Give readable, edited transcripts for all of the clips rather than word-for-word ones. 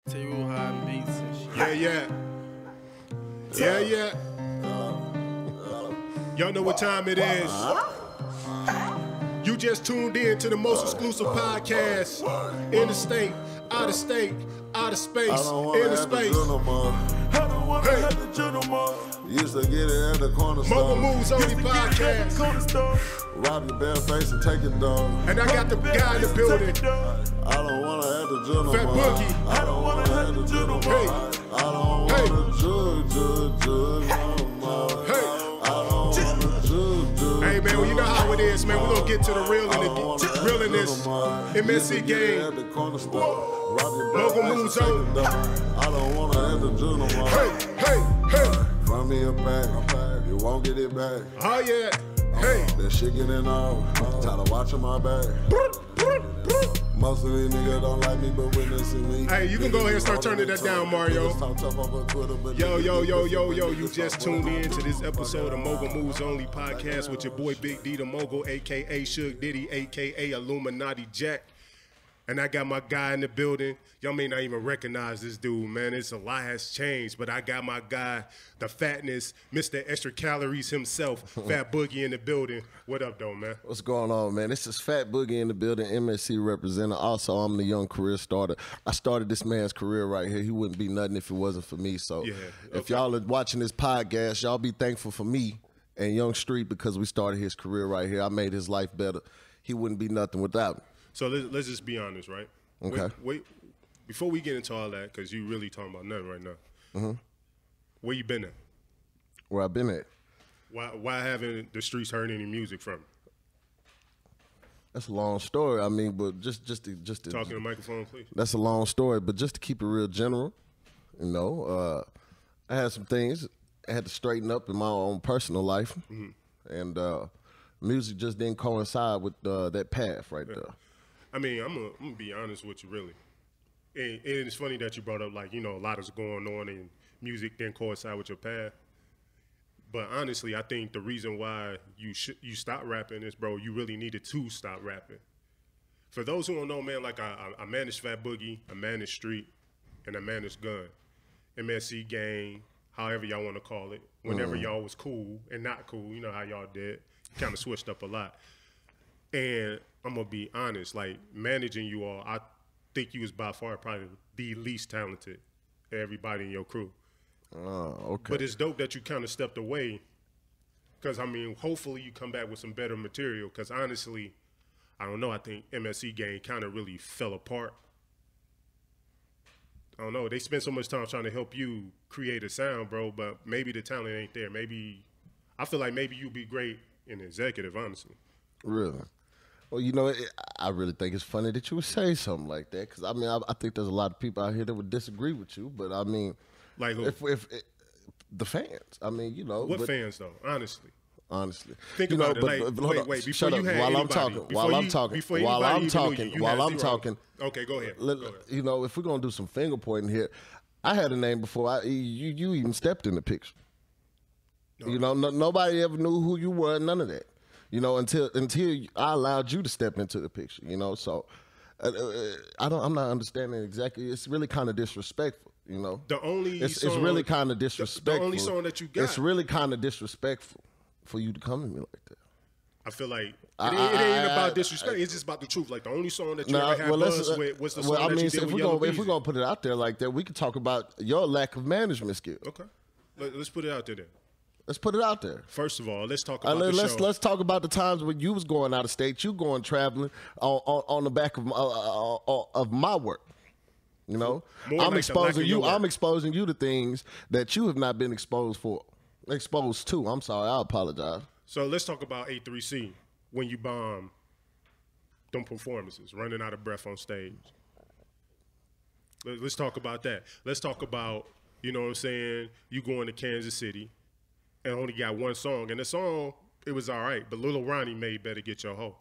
Tell you how it beats and shit. Yeah. Y'all know what time it is. You just tuned in to the most exclusive podcast in the state, out of state, out of space, in the space. I don't wanna Hey. have the gentleman. Used to get it at the corner Mogul store. Moves Only podcast. Rob your bare face and take it, dog. And I got the guy in the building, I don't wanna have the gentleman. Fat Boogie. I don't wanna have the gentleman. Hey. I don't Hey. wanna judge, Hey. I don't wanna judge. Hey man, well, you know how it is, man. We're gonna get to the real in this MSC game. At the corner store. Rob your Mogul bare Moves face and Only. take it, dog. I don't wanna have the gentleman. Hey. Run me a bag, you won't get it back. Oh yeah. Hey. That shit getting off, tired of watching my back. Most of these niggas don't like me, but when they see me. Hey, you can go ahead and start turning that down, Mario. Yo, you just tuned in to this episode of Mogul Moves Only podcast with your boy Big D the Mogul, a.k.a. Suge Diddy, a.k.a. Illuminati Jack. And I got my guy in the building. Y'all may not even recognize this dude, man. A lot has changed, but I got my guy, the fatness, Mr. Extra Calories himself, Fat Boogie in the building. What up, though, man? What's going on, man? This is Fat Boogie in the building, MSC representative. Also, I'm the young career starter. I started this man's career right here. He wouldn't be nothing if it wasn't for me. So Yeah, if okay. y'all are watching this podcast, y'all be thankful for me and Young Street because we started his career right here. I made his life better. He wouldn't be nothing without me. So let's just be honest, right? Okay. Wait, before we get into all that, because you really talking about nothing right now. Mm-hmm. Where you been at? Where I've been at. Why haven't the streets heard any music from you? That's a long story. I mean, but just to Talking to the microphone, please. That's a long story, but just to keep it real general, you know, I had some things I had to straighten up in my own personal life, and music just didn't coincide with that path right there. I mean, I'm gonna be honest with you, really. And it's funny that you brought up, like, you know, a lot is going on and music didn't coincide with your path. But honestly, I think the reason why you stopped rapping is, bro, you really needed to stop rapping. For those who don't know, man, like I managed Fat Boogie, I managed Street, and I managed Gun. MSC Gang, however y'all want to call it. Whenever y'all was cool and not cool, you know how y'all did. Kind of switched up a lot. And I'm going to be honest, like, managing you all, I think you was by far probably the least talented of everybody in your crew. Oh, okay. But it's dope that you kind of stepped away because, I mean, hopefully you come back with some better material because, honestly, I don't know, I think MSC Gang kind of really fell apart. I don't know. They spent so much time trying to help you create a sound, bro, but maybe the talent ain't there. Maybe, I feel like maybe you'd be great in executive, honestly. Really? Well, you know, I really think it's funny that you would say something like that because, I mean, I think there's a lot of people out here that would disagree with you, but, I mean, Like who? if the fans, I mean, you know. What fans, though, honestly? Honestly. Think you about know, it. Like, hold on. wait, before Shut you up. had While anybody, I'm talking, Okay, go ahead. you know, if we're going to do some finger pointing here, I had a name before you even stepped in the picture. No. You know, nobody ever knew who you were, none of that. You know, until I allowed you to step into the picture, you know, so I'm not understanding exactly. It's really kind of disrespectful, you know. It's really kind of disrespectful. The only song that you got. It's really kind of disrespectful for you to come to me like that. I feel like it ain't about disrespect. It's just about the truth. Like, the only song that you ever had buzz with was the song that you did with Yellow if we're going to put it out there like that, we can talk about your lack of management skill. Okay. Let's put it out there then. Let's put it out there. First of all, let's talk about the show. Let's talk about the times when you was going out of state, you going traveling on the back of my work. You know, I'm exposing you. I'm exposing you to things that you have not been exposed to. I'm sorry. I apologize. So let's talk about A3C when you bomb them performances, running out of breath on stage. Let's talk about that. Let's talk about, you know what I'm saying, you going to Kansas City and only got one song. And the song, it was all right, but Lil Ronnie made Better Get Your Hoe.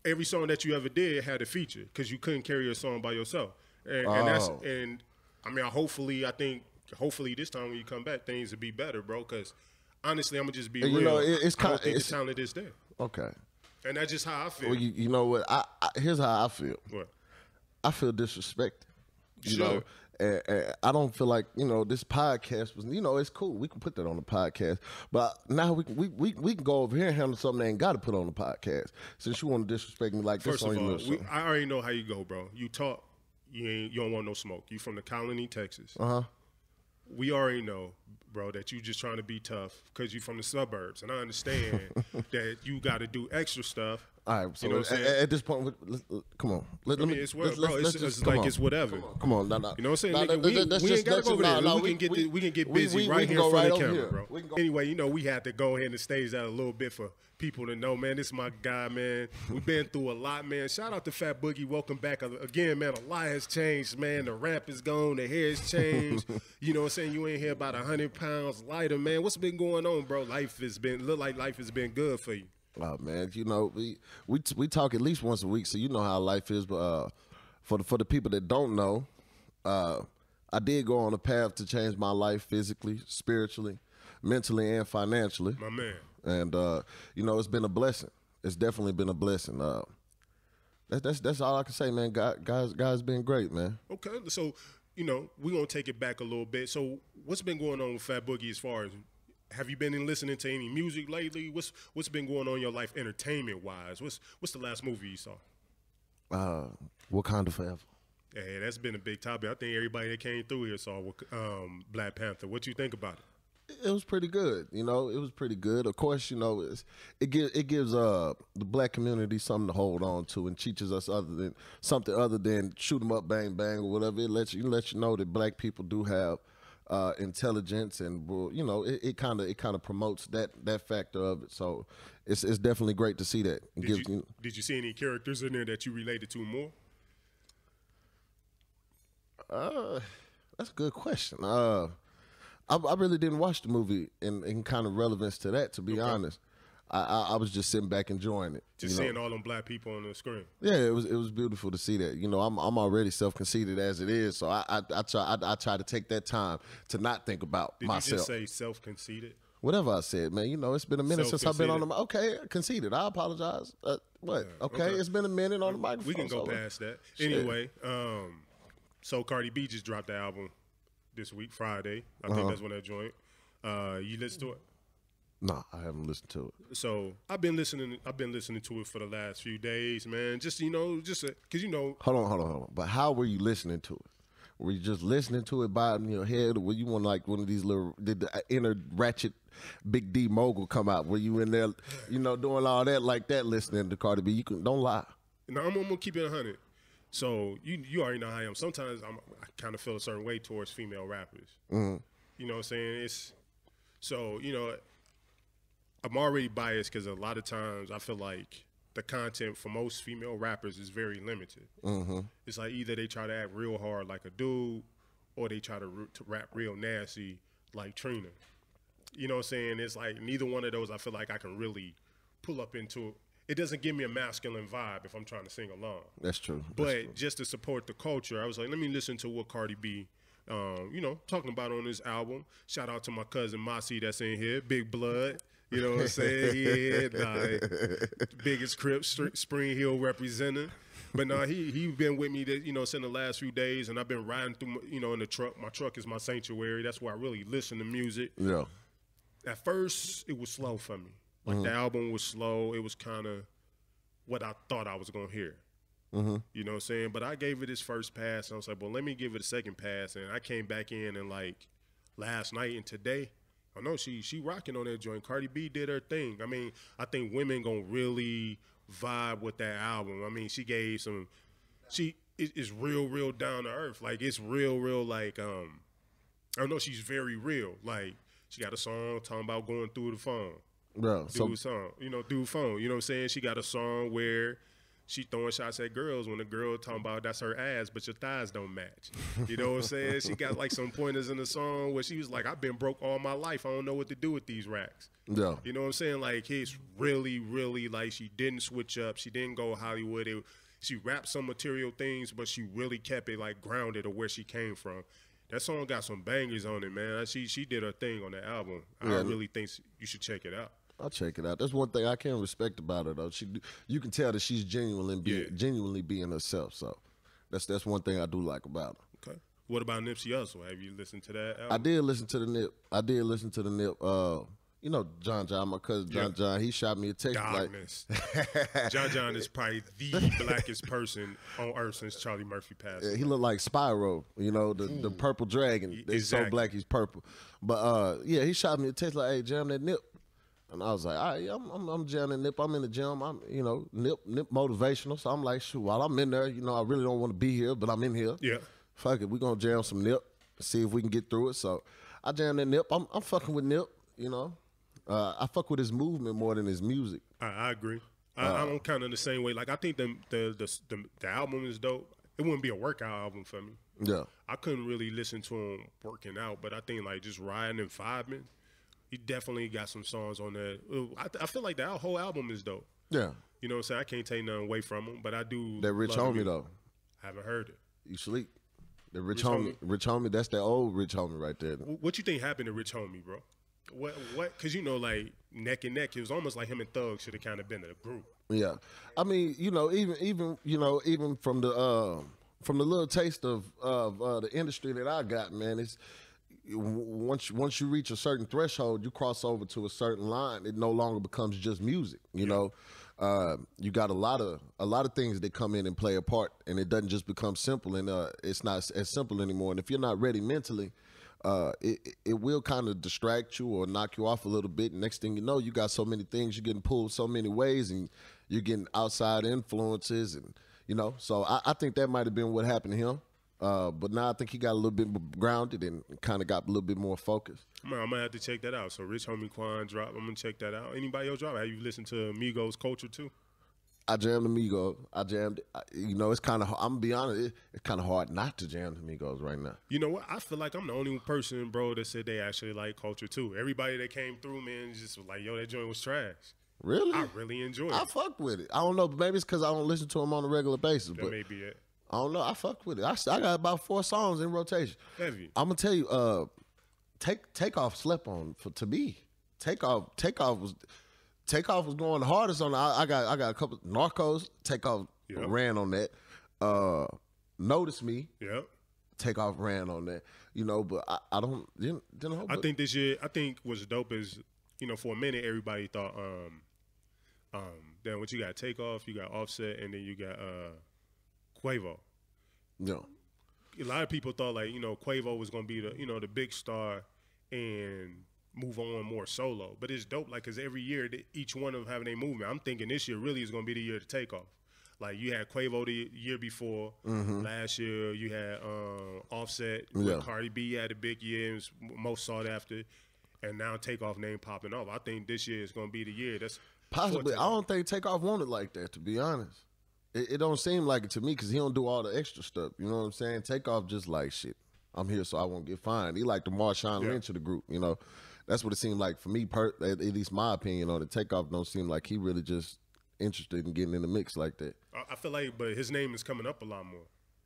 Every song that you ever did had a feature because you couldn't carry a song by yourself. And I mean, hopefully this time when you come back, things will be better, bro, because honestly, I'm going to just be real. You know, it's I don't think the talent is there. Okay. And that's just how I feel. Well, you know what? Here's how I feel. What? I feel disrespected. You know, and I don't feel like, you know, this podcast was, you know, it's cool. We can put that on the podcast, but now we can go over here and handle something they ain't got to put on the podcast. Since you want to disrespect me like First this on of your all, little show. I already know how you go, bro. You talk, you don't want no smoke. You from the Colony, Texas. We already know, bro, that you just trying to be tough because you from the suburbs, and I understand that you got to do extra stuff. All right, so you know at this point, come on. It's like it's whatever. Come on, You know what I'm saying? We ain't got to go over there. We can get busy right here in front of the camera, bro. Anyway, you know, we had to go ahead and stage that a little bit for people to know, man, this is my guy, man. We've been through a lot, man. Shout out to Fat Boogie. Welcome back. Again, man, a lot has changed, man. The rap is gone. The hair has changed. You know what I'm saying? You ain't here about 100 pounds lighter, man. What's been going on, bro? Look like life has been good for you. Oh man, you know we talk at least once a week, so you know how life is. But for the people that don't know, I did go on a path to change my life physically, spiritually, mentally, and financially. My man. And you know, it's been a blessing. It's definitely been a blessing. That's all I can say, man. Guys been great, man. Okay, so you know we're gonna take it back a little bit. So what's been going on with Fat Boogie as far as? Have you been listening to any music lately? What's been going on in your life entertainment wise? What's the last movie you saw? Wakanda Forever. Hey, that's been a big topic. I think everybody that came through here saw Black Panther. What you think about it? It was pretty good. You know, it was pretty good. Of course, you know, it gives the black community something to hold on to and teaches us something other than shoot 'em up, bang bang, or whatever. It lets you know that black people do have intelligence, and you know, it kind of promotes that factor of it. So it's definitely great to see that. Did you see any characters in there that you related to more? That's a good question. I really didn't watch the movie in kind of relevance to that, to be honest. I was just sitting back enjoying it. Just seeing all them black people on the screen. Yeah, it was beautiful to see that. You know, I'm already self-conceited as it is, so I try to take that time to not think about myself. Did you just say self-conceited? Whatever I said, man. You know, it's been a minute since I've been on the mic. Okay, conceited. I apologize. What? Okay, it's been a minute on the microphone. We can go past that. Anyway, so Cardi B just dropped the album this week, Friday. I think that's when that joint. You listen to it? No, I haven't listened to it. So I've been listening to it for the last few days, man. Just because you know. Hold on. But how were you listening to it? Were you just listening to it by in your head, or were you on like one of these little? Did the inner ratchet Big D Mogul come out? Were you in there, you know, doing all that like that, listening to Cardi B? Don't lie. No, I'm gonna keep it 100. So you already know how I am. Sometimes I kind of feel a certain way towards female rappers. You know what I'm saying? You know. I'm already biased because a lot of times I feel like the content for most female rappers is very limited. It's like either they try to act real hard like a dude, or they try to rap real nasty like Trina. You know what I'm saying? It's like neither one of those I feel like I can really pull up into. It doesn't give me a masculine vibe if I'm trying to sing along. That's true. But just to support the culture, I was like, let me listen to what Cardi B, you know, talking about on this album. Shout out to my cousin Mossy that's in here, Big Blood. You know what I'm saying? Yeah, biggest Crip, Spring Hill representing. But no, he been with me, you know, since the last few days, and I've been riding through, you know, in the truck. My truck is my sanctuary. That's where I really listen to music. Yeah. At first, it was slow for me. Like the album was slow. It was kind of what I thought I was gonna hear. You know what I'm saying? But I gave it its first pass, and I was like, well, let me give it a second pass. And I came back in and like last night and today. I know she rocking on that joint. Cardi B did her thing. I mean, I think women gonna really vibe with that album. I mean, she gave some. It's real down to earth. Like it's real. Like I know she's very real. Like she got a song talking about going through the phone. Bro, through phone. You know what I'm saying? She got a song where she throwing shots at girls when the girl talking about that's her ass, but your thighs don't match. You know what I'm saying? She got like some pointers in the song where she was like, I've been broke all my life. I don't know what to do with these racks. Yeah. You know what I'm saying? Like it's really like she didn't switch up. She didn't go Hollywood. She rapped some material things, but she really kept it like grounded of where she came from. That song got some bangers on it, man. She did her thing on the album. I really think you should check it out. I'll check it out. That's one thing I can respect about her, though. You can tell that she's genuinely being herself. So that's one thing I do like about her. Okay. What about Nipsey Hussle? Have you listened to that album? I did listen to the Nip. You know, John, my cousin John, he shot me a text Darkness. Like John is probably the blackest person on earth since Charlie Murphy passed. He looked like Spyro, you know, the purple dragon. He's exactly. so black he's purple. But yeah, he shot me a text like, "Hey, jam that Nip." And I was like, "All right, I'm jamming Nip. I'm in the gym. I'm, you know, Nip motivational." So I'm like, "Shoot, while I'm in there, you know, I really don't want to be here, but I'm in here. Yeah. Fuck it, we gonna jam some Nip, see if we can get through it." So I jammed that Nip. I'm fucking with Nip, you know. I fuck with his movement more than his music. I agree. I'm kind of the same way. Like, I think the album is dope. It wouldn't be a workout album for me. Yeah. I couldn't really listen to him working out, but I think, like, just riding and vibing, he definitely got some songs on there. I feel like that whole album is dope. Yeah. You know what I'm saying? I can't take nothing away from him, but I do. That Rich Homie, though. I haven't heard it. You sleep. The Rich Homie, that's that old Rich Homie right there. What you think happened to Rich Homie, bro? What? Because, you know, like, neck and neck, it was almost like him and Thug should have kind of been in a group. Yeah. I mean, you know, even from the little taste of the industry that I got, man, it's once you reach a certain threshold, you cross over to a certain line, it no longer becomes just music. You know, you got a lot of things that come in and play a part, and it doesn't just become simple, and it's not as simple anymore. And if you're not ready mentally, it will kind of distract you or knock you off a little bit. And next thing you know, you got so many things, you're getting pulled so many ways, and you're getting outside influences, and you know. So I think that might have been what happened to him. But now I think he got a little bit more grounded and kind of got a little bit more focused. I'm gonna have to check that out. So Rich Homie Quan drop. I'm gonna check that out. Anybody else drop? Have you listened to Migos Culture too? I jammed the Migos. I jammed it. You know, it's kind of. I'm gonna be honest. It's kind of hard not to jam the Migos right now. You know what? I feel like I'm the only person, bro, that said they actually like Culture too. Everybody that came through, man, just was like, "Yo, that joint was trash." Really? I really enjoyed it. I fucked with it. I don't know, but maybe it's because I don't listen to him on a regular basis. That but may be it. I don't know. I fucked with it. I got about 4 songs in rotation. Heavy. I'm gonna tell you. Takeoff slept on to me. Takeoff was going the hardest on. I got a couple Narcos. Takeoff ran on that. Notice Me. Yep. Takeoff ran on that. You know, but I don't. You know. I think this year. I think what's dope is, you know, for a minute everybody thought then what you got Takeoff, you got Offset, and then you got Quavo. No. A lot of people thought, like, you know, Quavo was gonna be the big star and move on more solo. But it's dope, like, because every year each one of them having a movement. I'm thinking this year really is gonna be the year to take off. Like, you had Quavo the year before. Last year you had Offset with Cardi B had a big year, and was most sought after, and now Takeoff name popping off. I think this year is gonna be the year. That's possibly. I don't think Takeoff wanted like that, to be honest. It don't seem like it to me because he don't do all the extra stuff. You know what I'm saying? Takeoff just like, shit, I'm here so I won't get fined. He like the Marshawn Lynch of the group, you know? That's what it seemed like for me, at least my opinion on it. Takeoff don't seem like he really just interested in getting in the mix like that. I feel like, but his name is coming up a lot more.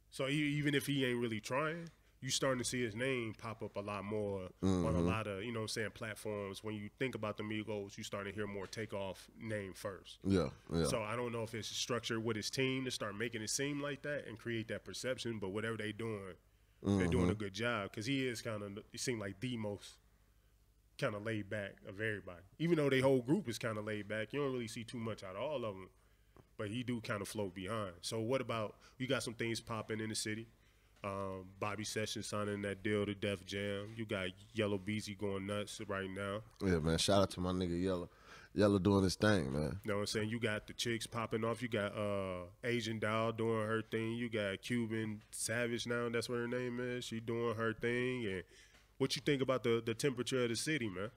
So even if he ain't really trying, you starting to see his name pop up a lot more on a lot of, you know what I'm saying, platforms. When you think about the Migos, you starting to hear more Takeoff name first. Yeah. So I don't know if it's structured with his team to start making it seem like that and create that perception, but whatever they doing, they're doing a good job, because he is he seemed like the most kind of laid back of everybody. Even though their whole group is kind of laid back, you don't really see too much out of all of them, but he do kind of float behind. So what about, you got some things popping in the city? Bobby Sessions signing that deal to Def Jam. You got Yellow Beezy going nuts right now. Yeah, man. Shout out to my nigga Yellow. Yellow doing his thing, man. You know what I'm saying? You got the chicks popping off. You got Asian Doll doing her thing. You got Cuban Savage now. That's what her name is. She doing her thing. And what you think about the temperature of the city, man?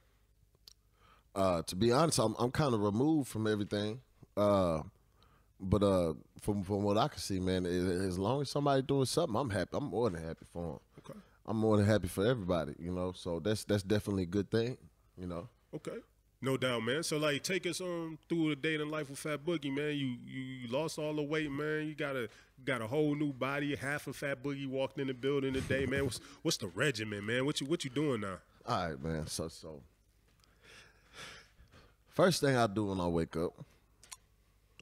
To be honest, I'm kind of removed from everything. But from what I can see, man, as long as somebody doing something, I'm happy. I'm more than happy for them. Okay. I'm more than happy for everybody, you know. So that's definitely a good thing, you know. Okay. No doubt, man. So, like, take us through the day in life with Fat Boogie, man. You lost all the weight, man. You got a whole new body. Half of Fat Boogie walked in the building today, man. What's the regimen, man? What you doing now? All right, man. So first thing I do when I wake up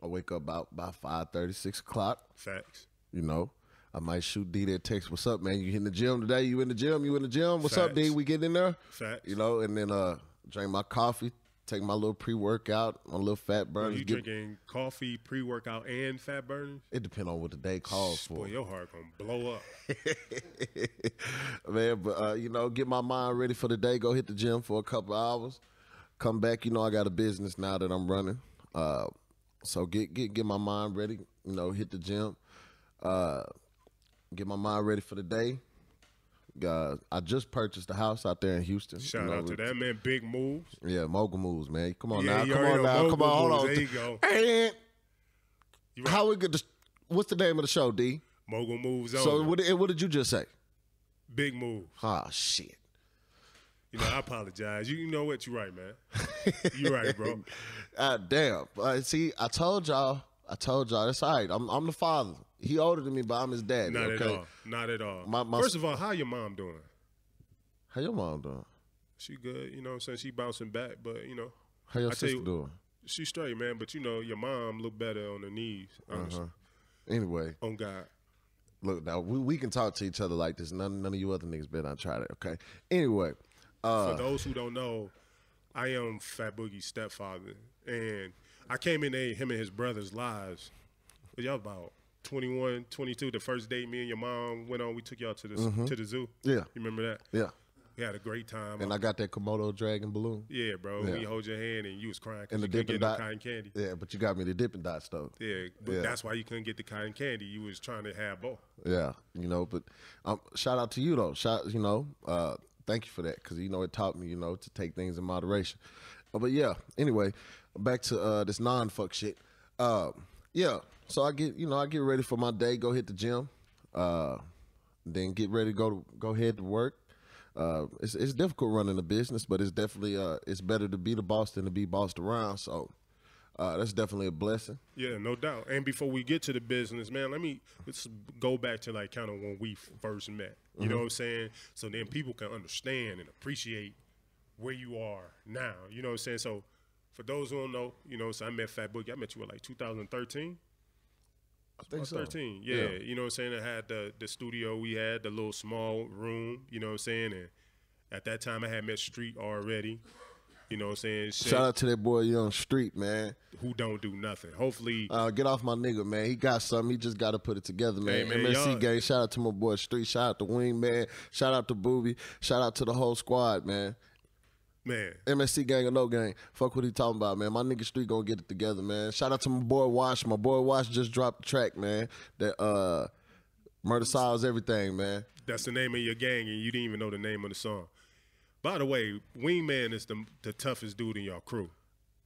about 5:30, 6 o'clock. Facts. You know, I might shoot D that text. What's up, man? You in the gym today? You in the gym? You in the gym? What's up, D? We getting in there? Facts. You know, and then drink my coffee, take my little pre-workout, my little fat burners. You drinking coffee, pre-workout, and fat burners? It depends on what the day calls for. Boy, your heart gonna blow up. Man, but you know, get my mind ready for the day. Go hit the gym for a couple hours. Come back. You know, I got a business now that I'm running. So get my mind ready. You know, hit the gym. Get my mind ready for the day. I just purchased a house out there in Houston. Shout out to that, man. Big moves. Yeah, mogul moves, man. Come on Yeah, now. you Come already on know now. Come mogul on, hold moves. on. There you go. And right. how we get what's the name of the show, D? Mogul moves on. So what did you just say? Big moves. Ah, shit. You know, I apologize. You know what? You're right, man. You're right, bro. Damn. See, I told y'all. That's all right. I'm the father. He older than me, but I'm his dad. Not okay? at all. Not at all. My First of all, how your mom doing? How your mom doing? She good. You know what I'm saying? She bouncing back, but, you know. How your sister doing? She's straight, man. But, you know, your mom look better on her knees, honestly. Anyway. On God. Look, now, we can talk to each other like this. None of you other niggas better not try that, okay? Anyway. For those who don't know, I am Fat Boogie's stepfather. And I came in him and his brother's lives. Y'all about 21, 22, the first date me and your mom went on. We took y'all to the zoo. Yeah. You remember that? Yeah. We had a great time. And I got that Komodo dragon balloon. Yeah, bro. Yeah. We hold your hand and you was crying And because the you couldn't Dippin' get no Dot. cotton candy. Yeah, but you got me the Dippin' Dots, though. Yeah, but Yeah. that's why you couldn't get the cotton candy. You was trying to have both. Yeah, you know, but shout out to you, though. Thank you for that, because, you know, it taught me, you know, to take things in moderation. But, yeah, anyway, back to this non-fuck shit. Yeah, so I get ready for my day, go hit the gym, then get ready to go head to work. It's difficult running a business, but it's definitely it's better to be the boss than to be bossed around. So that's definitely a blessing. Yeah, no doubt. And before we get to the business, man, let's go back to like kind of when we first met. You know what I'm saying? So then people can understand and appreciate where you are now. You know what I'm saying? So for those who don't know, you know, so I met Fat Boogie. I met you in like 2013. I think so. 13, yeah. You know what I'm saying? I had the studio we had, the little small room, you know what I'm saying? And at that time, I had met Street already, you know what I'm saying? Shout out to that boy Young Street, man. Who don't do nothing. Hopefully. Get off my nigga, man. He got something. He just got to put it together, man. Hey, man, MSC gang, shout out to my boy Street. Shout out to Wing, man. Shout out to Boogie. Shout out to the whole squad, man. Man. MSC gang or no gang. Fuck what he talking about, man. My nigga Street gonna get it together, man. Shout out to my boy Wash. My boy Wash just dropped the track, man. That Murder Solves Everything, man. That's the name of your gang, and you didn't even know the name of the song. By the way, Wingman is the toughest dude in your crew.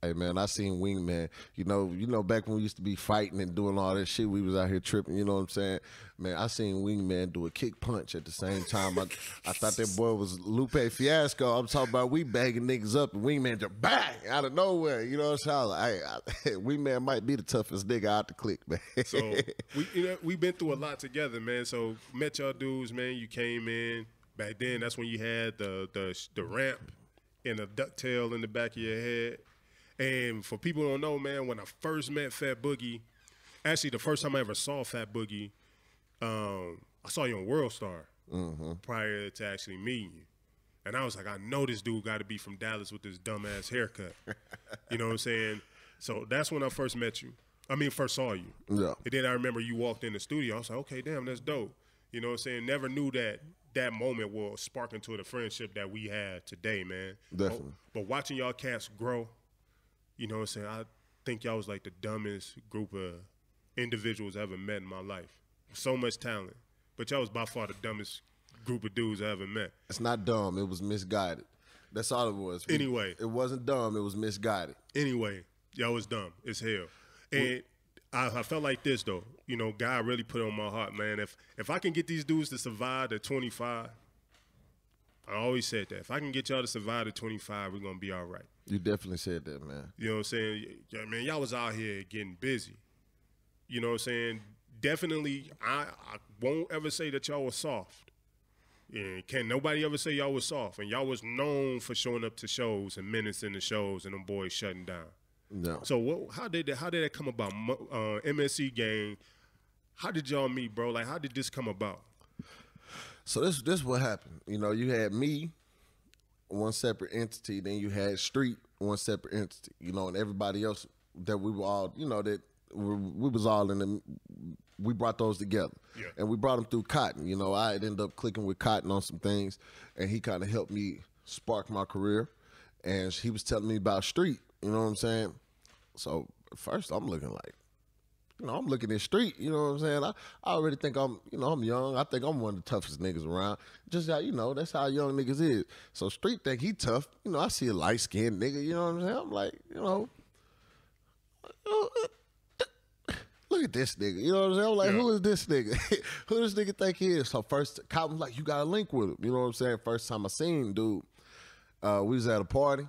Hey, man, I seen Wingman. You know, back when we used to be fighting and doing all that shit, we was out here tripping, you know what I'm saying? Man, I seen Wingman do a kick punch at the same time. I thought that boy was Lupe Fiasco. I'm talking about we bagging niggas up and Wingman just bang out of nowhere. You know what I'm saying? Wingman might be the toughest nigga out the clique, man. So, we've been through a lot together, man. So, met y'all dudes, man. You came in. Back then, that's when you had the ramp and a ducktail in the back of your head. And for people who don't know, man, when I first met Fat Boogie, actually the first time I ever saw Fat Boogie, I saw you on World Star prior to actually meeting you. And I was like, I know this dude got to be from Dallas with this dumbass haircut. You know what I'm saying? So that's when I first met you. First saw you. Yeah. And then I remember you walked in the studio. I was like, okay, damn, that's dope. You know what I'm saying? Never knew that moment will spark into the friendship that we had today, man. Definitely. But watching y'all cats grow, you know what I'm saying? I think y'all was like the dumbest group of individuals I ever met in my life. So much talent. But y'all was by far the dumbest group of dudes I ever met. It's not dumb. It was misguided. That's all it was. Anyway. It wasn't dumb. It was misguided. Anyway, y'all was dumb as hell. And I felt like this, though. You know, God really put it on my heart, man. If I can get these dudes to survive to 25, I always said that. If I can get y'all to survive to 25, we're going to be all right. You definitely said that, man. You know what I'm saying? Yeah, man, y'all was out here getting busy. You know what I'm saying? Definitely, I won't ever say that y'all was soft. Yeah, can nobody ever say y'all was soft. And y'all was known for showing up to shows and minutes in the shows and them boys shutting down. No. So how did that come about? MSC gang, how did y'all meet, bro? Like, how did this come about? So this what happened. You know, you had me, one separate entity, then you had Street, one separate entity, you know, and everybody else that we were all, you know, that we was all in the, we brought those together. Yeah. And we brought them through Cotton. You know, I had ended up clicking with Cotton on some things, and he kind of helped me spark my career. And he was telling me about Street, you know what I'm saying? So at first I'm looking like, you know, I'm looking at Street, you know what I'm saying? I already think I'm, you know, I'm young. I think I'm one of the toughest niggas around. Just how, you know, that's how young niggas is. So Street think he tough. You know, I see a light-skinned nigga, you know what I'm saying? I'm like, you know, look at this nigga, you know what I'm saying? I'm like, who is this nigga? Who this nigga think he is? So first, Cop was like, you got a link with him, you know what I'm saying? First time I seen dude, we was at a party.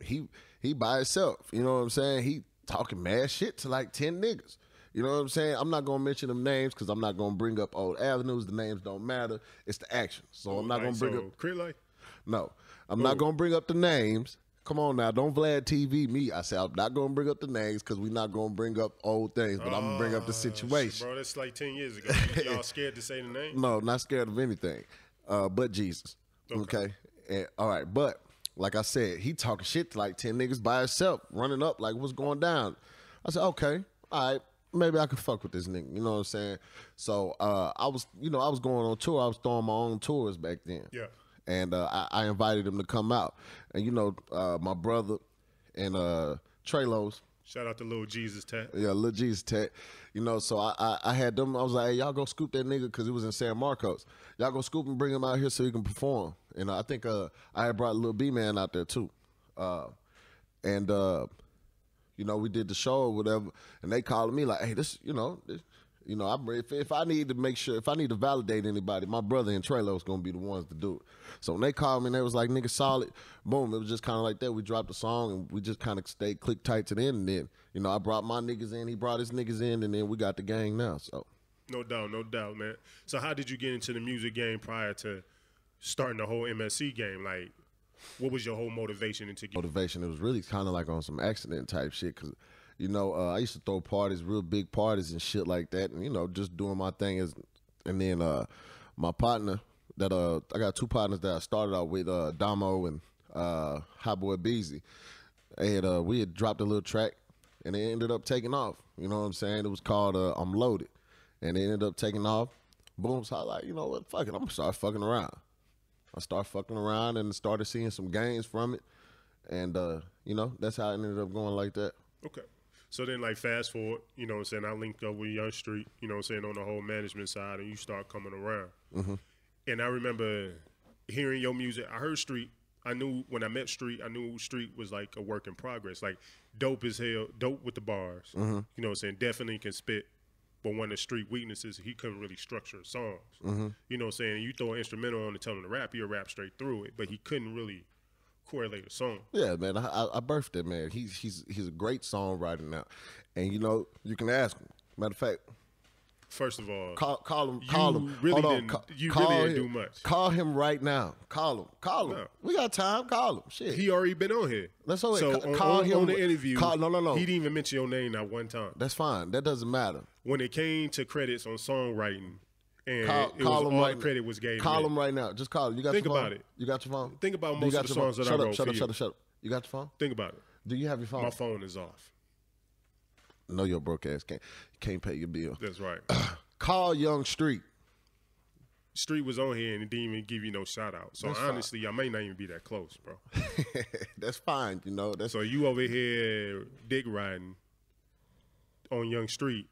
He by himself, you know what I'm saying? He talking mad shit to like 10 niggas. You know what I'm saying? I'm not going to mention them names because I'm not going to bring up old avenues. The names don't matter. It's the action. So I'm not going to bring up. Crit like? No. I'm not going to bring up the names. Come on now. Don't Vlad TV me. I said I'm not going to bring up the names because we're not going to bring up old things, but I'm going to bring up the situation. Bro, that's like 10 years ago. Y'all scared to say the name? No, not scared of anything but Jesus. Okay? And, all right. But like I said, he talking shit to like 10 niggas by himself, running up like what's going down. I said, okay, all right. Maybe I could fuck with this nigga, you know what I'm saying? So I was going on tour. I was throwing my own tours back then. Yeah. And I invited him to come out. And, you know, my brother and Trelos. Shout out to Lil Jesus Tat. Yeah, Lil Jesus Tat. You know, so I had them. I was like, hey, y'all go scoop that nigga because it was in San Marcos. Y'all go scoop and bring him out here so he can perform. And I think I had brought Lil B-Man out there too. You know, we did the show or whatever, and they called me like, hey, if I need to make sure, if I need to validate anybody, my brother and Trelo's gonna be the ones to do it. So when they called me and they was like, nigga, solid, boom, it was just kind of like that. We dropped the song and we just kind of stayed click tight to the end. And then, you know, I brought my niggas in, he brought his niggas in, and then we got the gang now. So no doubt, man. So how did you get into the music game prior to starting the whole MSC game? Like, what was your whole motivation into motivation? It was really kind of like on some accident type shit because, you know, I used to throw parties, real big parties and shit like that, and you know, just doing my thing. And then my partner that I got two partners that I started out with, Damo and Hot Boy Beezy. We had dropped a little track and it ended up taking off. You know what I'm saying? It was called I'm Loaded, and it ended up taking off. Boom! So I like, you know what? Fuck it, I'm gonna start fucking around. I started fucking around and started seeing some gains from it. And, you know, that's how it ended up going like that. Okay. So then, like, fast forward, you know what I'm saying, I linked up with Young Street, you know what I'm saying, on the whole management side, and you start coming around. Mm-hmm. And I remember hearing your music. I heard Street. I knew when I met Street, I knew Street was, like, a work in progress. Like, dope as hell, dope with the bars. Mm-hmm. You know what I'm saying, definitely can spit. But one of the Street weaknesses, he couldn't really structure songs. Mm-hmm. You know what I'm saying? You throw an instrumental on to tell him to rap, he'll rap straight through it. But he couldn't really correlate a song. Yeah, man, I birthed that man. He's a great songwriter now. And, you know, you can ask him. Matter of fact, first of all, call him. Really Hold didn't, on. You call really him, didn't do much. Call him right now. Call him. No. We got time. Call him. Shit. He already been on here. That's all right. So Call him on the interview. No. He didn't even mention your name not one time. That's fine. That doesn't matter. When it came to credits on songwriting, and call it was him all right the credit was gave. Call him right now. Just call him. You got Think your phone? about it. You got your phone? Think about most of the songs that I wrote for you. Shut up. You got your phone? Think about it. Do you have your phone? My phone is off. No, your broke ass can't pay your bill. That's right. Call Young Street. Street was on here and it didn't even give you no shout out. So That's honestly, I may not even be that close, bro. That's fine, you know. So you over here dick riding on Young Street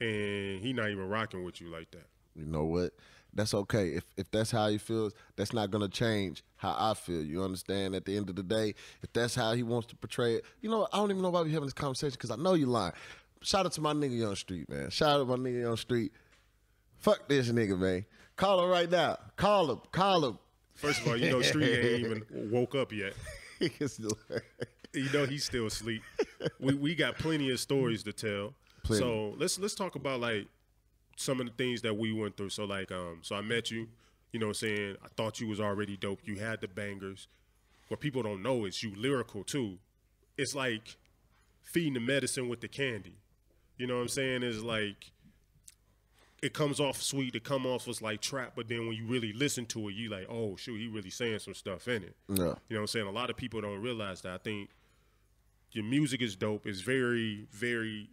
and he not even rocking with you like that. You know what? That's okay. If that's how he feels, that's not gonna change how I feel. You understand? At the end of the day, if that's how he wants to portray it, you know what? I don't even know why we having this conversation because I know you lying. Shout out to my nigga Young Street, man. Shout out to my nigga Young Street. Fuck this nigga, man. Call him right now. Call him. First of all, you know Street ain't even woke up yet. You know he's still asleep. We got plenty of stories to tell. Plenty. So let's talk about like some of the things that we went through. So like so I met you, you know what I'm saying? I thought you was already dope. You had the bangers. What people don't know is you lyrical too. It's like feeding the medicine with the candy. You know what I'm saying? It's like it comes off sweet. It come off as like trap, but then when you really listen to it, you like, oh shoot, he really saying some stuff in it. Yeah. You know what I'm saying? A lot of people don't realize that. I think your music is dope. It's very, very,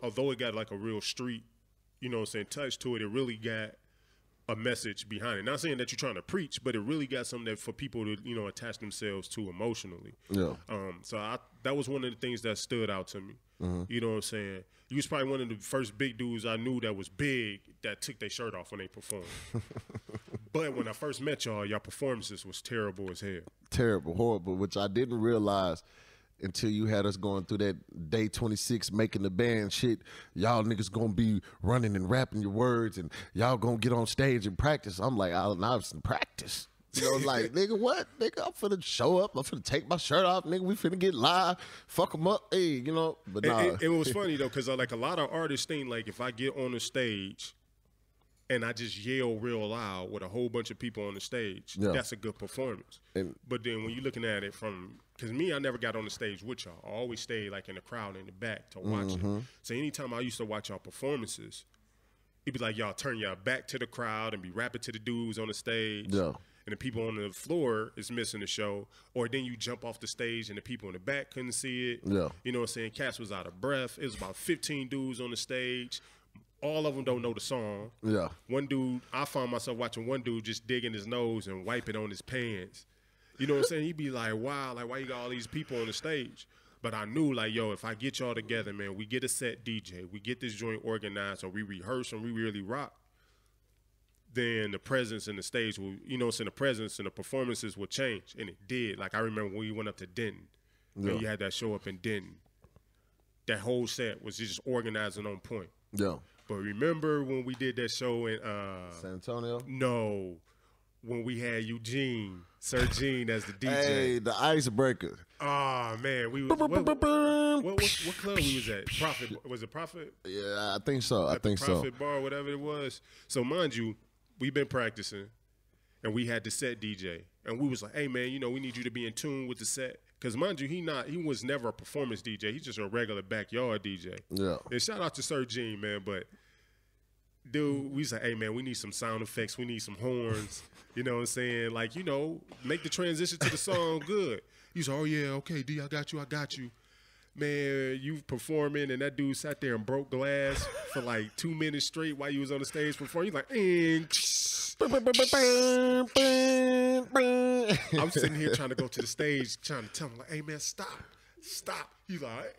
although it got like a real street, you know what I'm saying, touch to it, it really got a message behind it. Not saying that you're trying to preach, but it really got something that for people to, you know, attach themselves to emotionally. Yeah. So that was one of the things that stood out to me. You know what I'm saying? You was probably one of the first big dudes I knew that was big that took their shirt off when they performed. But when I first met y'all performances was terrible as hell. Terrible, horrible, which I didn't realize until you had us going through that day 26 making the band shit. Y'all niggas gonna be running and rapping your words and y'all gonna get on stage and practice. I'm like, I was in practice. You know, like, nigga, what? Nigga, I'm finna show up. I'm finna take my shirt off. Nigga, we finna get live. Fuck them up. Hey, you know, but nah. It was funny, though, because like a lot of artists think, like, if I get on the stage and I just yell real loud with a whole bunch of people on the stage, that's a good performance. But then when you're looking at it from, because me, I never got on the stage with y'all. I always stayed, like, in the crowd in the back to watch it. So anytime I used to watch y'all performances, it'd be like y'all turn y'all back to the crowd and be rapping to the dudes on the stage. Yeah. And the people on the floor is missing the show. Or then you jump off the stage and the people in the back couldn't see it. Yeah. You know what I'm saying? Cats was out of breath. It was about 15 dudes on the stage. All of them don't know the song. Yeah. One dude, I found myself watching one dude just digging his nose and wiping on his pants. You know what I'm saying? He'd be like, wow, like, why you got all these people on the stage? But I knew, like, yo, if I get y'all together, man, we get a set DJ, we get this joint organized, or we rehearse and we really rock, then the presence in the stage will, you know, so the presence and the performances will change. And it did. Like, I remember when we went up to Denton, and you had that show up in Denton. That whole set was just organized and on point. Yeah. But remember when we did that show in San Antonio? No. When we had Eugene, Sir Gene as the DJ. Hey, the icebreaker. Oh, man. We was, what club we was at? Prophet. Was it Prophet? Yeah, I think so. I think so. Prophet Bar, whatever it was. So, mind you, we've been practicing, and we had the set DJ. And we was like, hey, man, you know, we need you to be in tune with the set. Because, mind you, he was never a performance DJ. He's just a regular backyard DJ. Yeah. And shout out to Sir Gene, man. But, dude, we said, hey, man, we need some sound effects. We need some horns. You know what I'm saying? Like, you know, make the transition to the song good. He's like, oh, yeah, okay, D, I got you. Man, you performing, and that dude sat there and broke glass for like 2 minutes straight while you was on the stage performing. He's like, I'm sitting here trying to go to the stage, trying to tell him, like, hey, man, stop. He's like,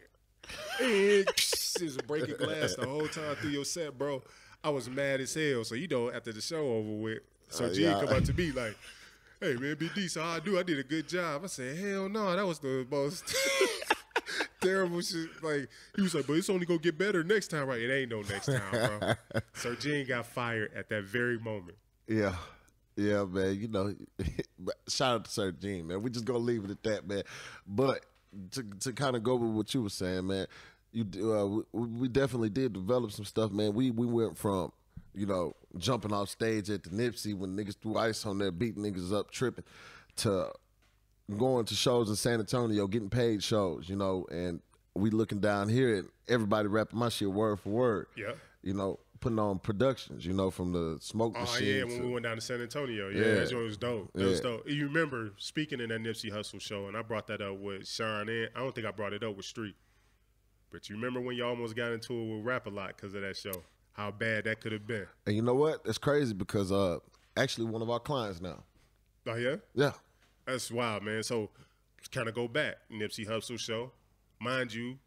just breaking glass the whole time through your set, bro. I was mad as hell. So, you know, after the show over with, so G come up to me like, hey, man, BD, so I did a good job. I said, hell no, that was the most terrible shit. Like, he was like, but it's only going to get better next time, right? It ain't no next time, bro. Sir Gene got fired at that very moment. Yeah. Yeah, man. You know, shout out to Sir Gene, man. We just going to leave it at that, man. But to kind of go with what you were saying, man, we definitely did develop some stuff, man. We went from, you know, jumping off stage at the Nipsey when niggas threw ice on there, beating niggas up, tripping, to going to shows in San Antonio, getting paid shows, you know, and we looking down here and everybody rapping my shit word for word. Yeah. You know, putting on productions, you know, from the Smoke Machine. Oh, yeah, when we went down to San Antonio. Yeah, that joint was dope. That was dope. You remember speaking in that Nipsey Hussle show, and I brought that up with Sean, and I don't think I brought it up with Street. But you remember when you almost got into it with Rap A Lot because of that show? How bad that could have been. And you know what? It's crazy because actually one of our clients now. Oh, yeah? Yeah. That's wild, man. So, kind of go back. Nipsey Hussle show. Mind you,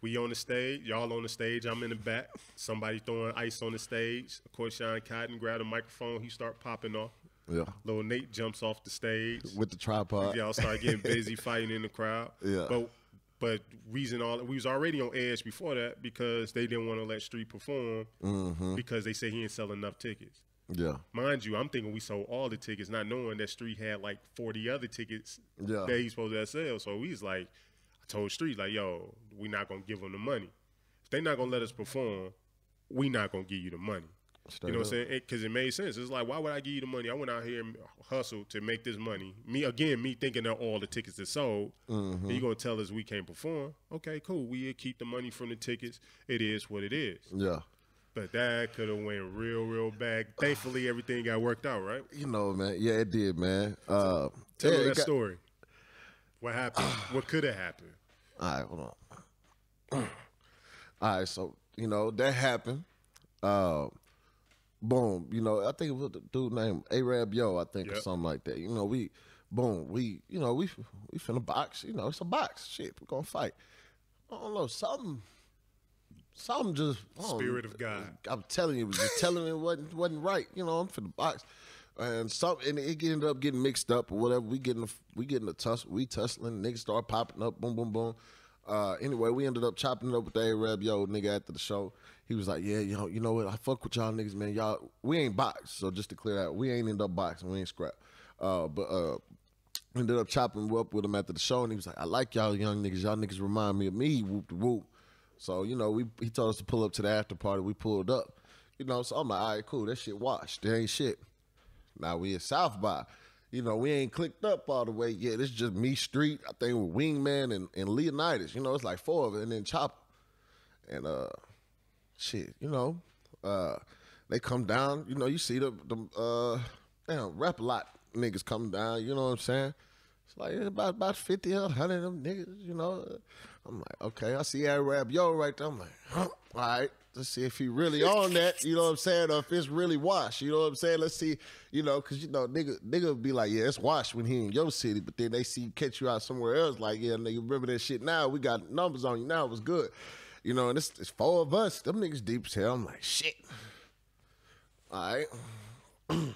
we on the stage. Y'all on the stage. I'm in the back. Somebody throwing ice on the stage. Of course, Sean Cotton grabbed a microphone. He start popping off. Yeah. Little Nate jumps off the stage. With the tripod. Y'all start getting busy fighting in the crowd. Yeah. But we was already on edge before that because they didn't want to let Street perform because they said he ain't selling enough tickets. Yeah. Mind you, I'm thinking we sold all the tickets, not knowing that Street had like 40 other tickets that he's supposed to sell. So we was like, I told Street, like, yo, we not going to give them the money. If they not going to let us perform, we not going to give you the money. You know what I'm saying? Because it made sense. It's like, why would I give you the money? I went out here and hustled to make this money. Me thinking that all the tickets are sold. And you're going to tell us we can't perform? Okay, cool. We'll keep the money from the tickets. It is what it is. Yeah. But that could have went real bad. Thankfully, everything got worked out, right? You know, man. Yeah, it did, man. Tell me that story. What happened? What could have happened? All right, hold on. All right, so, you know, that happened. Boom, you know, I think it was the dude named Arab Yo, I think, or something like that. You know, we finna box. You know, it's a box. Shit, we're gonna fight. I don't know, something just Spirit of God. I'm telling you, it was just telling me it wasn't right. You know, I'm finna box, and it ended up getting mixed up or whatever. We getting a tussle, we tussling. Niggas start popping up, boom, boom, boom. Anyway, we ended up chopping it up with the Arab Yo nigga after the show. He was like, yeah, you know what? I fuck with y'all niggas, man. Y'all, we ain't boxed. So just to clear that, we ain't end up boxing. We ain't scrap. But ended up chopping up with him after the show, and he was like, I like y'all young niggas. Y'all niggas remind me of me, whoop de whoop. So, you know, he told us to pull up to the after party. We pulled up. You know, so I'm like, all right, cool. That shit washed. There ain't shit. Now we at South by. You know, we ain't clicked up all the way yet. It's just me, Street, I think with Wingman and Leonidas. You know, it's like 4 of it, and then Chopper. And, shit, you know, they come down. You know, you see the rap a lot niggas come down. You know what I'm saying? It's like about 50 or 100 of them niggas, you know. I'm like, okay, I see Arab Yo right there. I'm like, huh, all right, let's see if he really on that, you know what I'm saying, or if it's really washed, you know what I'm saying? Let's see, you know, because, you know, nigga be like, yeah, it's washed when he in your city, but then they catch you out somewhere else, like, yeah, nigga, remember that shit now? We got numbers on you now, it was good. You know, and it's 4 of us. Them niggas deep as hell. I'm like, shit. All right. You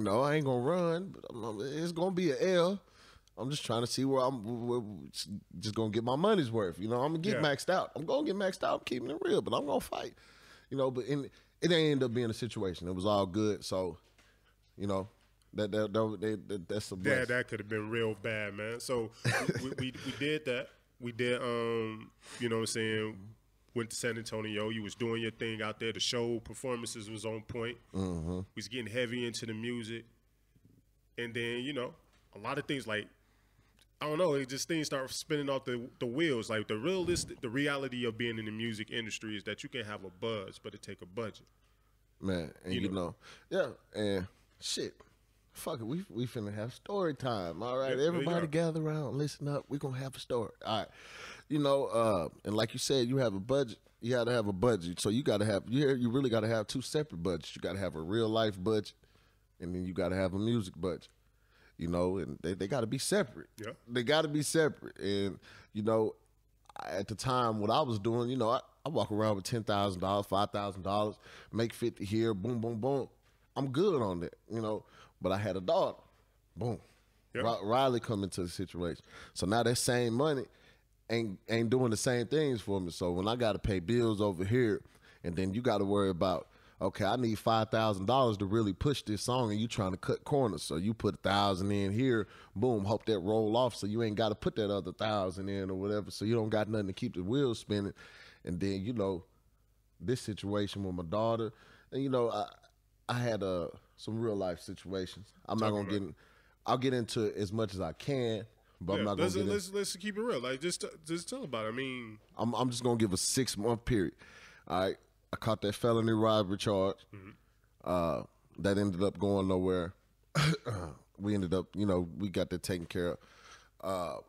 know, I ain't going to run, but it's going to be an L. I'm just trying to see where I'm just going to get my money's worth. You know, I'm going to get maxed out. I'm going to get maxed out. I'm keeping it real, but I'm going to fight. You know, but it ain't end up being a situation. It was all good. So, you know, that's a blessing. Yeah, that could have been real bad, man. So we did that. We did, you know what I'm saying, went to San Antonio. You was doing your thing out there. The show performances was on point. Mm-hmm. We was getting heavy into the music. And then, you know, a lot of things like, I don't know, things start spinning off the wheels. Like the reality of being in the music industry is that you can have a buzz, but it take a budget. Man, and you know, yeah, and shit. Fuck it, we finna have story time. All right, everybody gather around, listen up. We gonna have a story. All right, you know, and like you said, you have a budget. You gotta have a budget. So you gotta have you really gotta have 2 separate budgets. You gotta have a real life budget, and then you gotta have a music budget. You know, and they gotta be separate. Yeah, they gotta be separate. And you know, at the time, what I was doing, you know, I walk around with $10,000, $5,000, make 50 here, boom, boom, boom. I'm good on that, you know. But I had a daughter. Boom. Yep. Riley come into the situation. So now that same money ain't doing the same things for me. So when I got to pay bills over here, and then you got to worry about, okay, I need $5,000 to really push this song, and you trying to cut corners. So you put 1,000 in here, boom, hope that roll off. So you ain't got to put that other 1,000 in or whatever. So you don't got nothing to keep the wheels spinning. And then, you know, this situation with my daughter, and you know, I had some real life situations. I'm not gonna I'll get into it as much as I can, but I'm not gonna get let's keep it real. Like just tell about it. I mean, I'm just gonna give a 6-month period. All right, I caught that felony robbery charge. Mm-hmm. That ended up going nowhere. We ended up, you know, we got that taken care of.